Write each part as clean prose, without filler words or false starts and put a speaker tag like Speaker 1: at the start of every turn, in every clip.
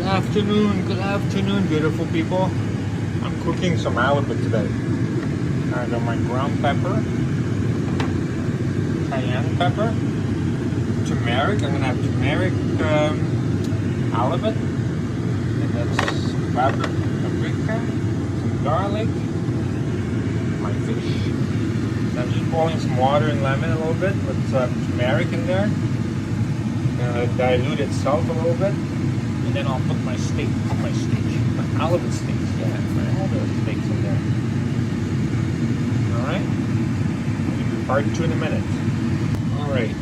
Speaker 1: Good afternoon, beautiful people. I'm cooking some halibut today. I got my ground pepper, cayenne pepper, turmeric. I'm gonna have turmeric halibut, and that's paprika, some garlic, my fish. So I'm just boiling some water and lemon a little bit with turmeric in there. Dilute itself a little bit. And then I'll put my halibut steaks, my halibut steaks in there. Alright? Part 2 in a minute. Alright,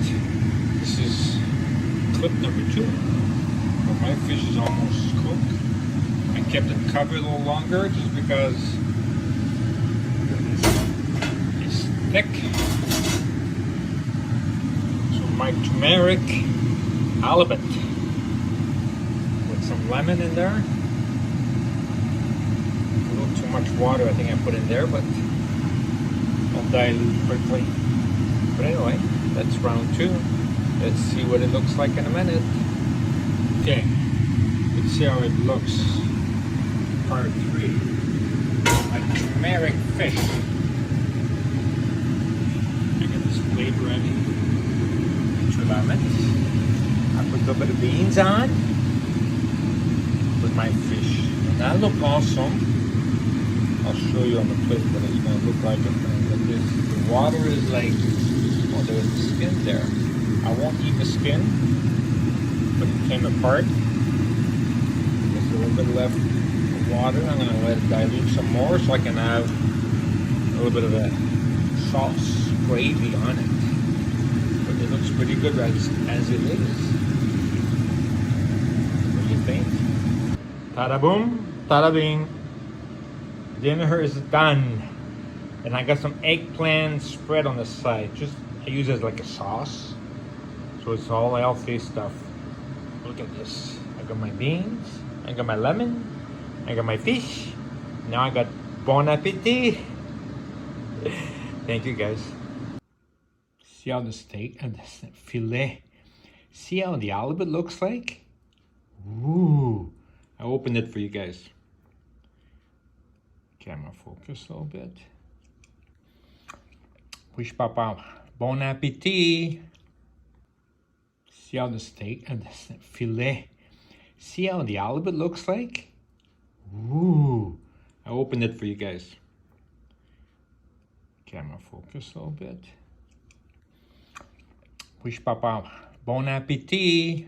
Speaker 1: this is clip number 2. Well, my fish is almost cooked. I kept it covered a little longer just because it's thick. So my turmeric halibut. Some lemon in there. A little too much water I think I put in there, but I'll dilute quickly. But anyway, that's round 2. Let's see what it looks like in a minute. Okay, let's see how it looks. Part 3. My turmeric fish. I got this plate ready. 2 lemons. I put a little bit of beans on. With my fish, and that look awesome. I'll show you on the plate what it's going to look like. The water is like, oh, there's the skin there. I won't eat the skin, but it came apart. There's a little bit left of water. I'm going to let it dilute some more so I can have a little bit of a sauce gravy on it. But it looks pretty good as it is. What do you think? Tada boom, tada bing. Dinner is done. And I got some eggplant spread on the side. I use it as like a sauce. So it's all healthy stuff. Look at this. I got my beans, I got my lemon, I got my fish. Now I got bon appetit. Thank you guys. See how the steak and the filet. See how the halibut looks like? Ooh. I opened it for you guys. Camera focus a little bit. Wish Papa bon appetit. See how the steak and the filet. See how the halibut looks like? Ooh. I opened it for you guys. Camera focus a little bit. Wish Papa bon appetit.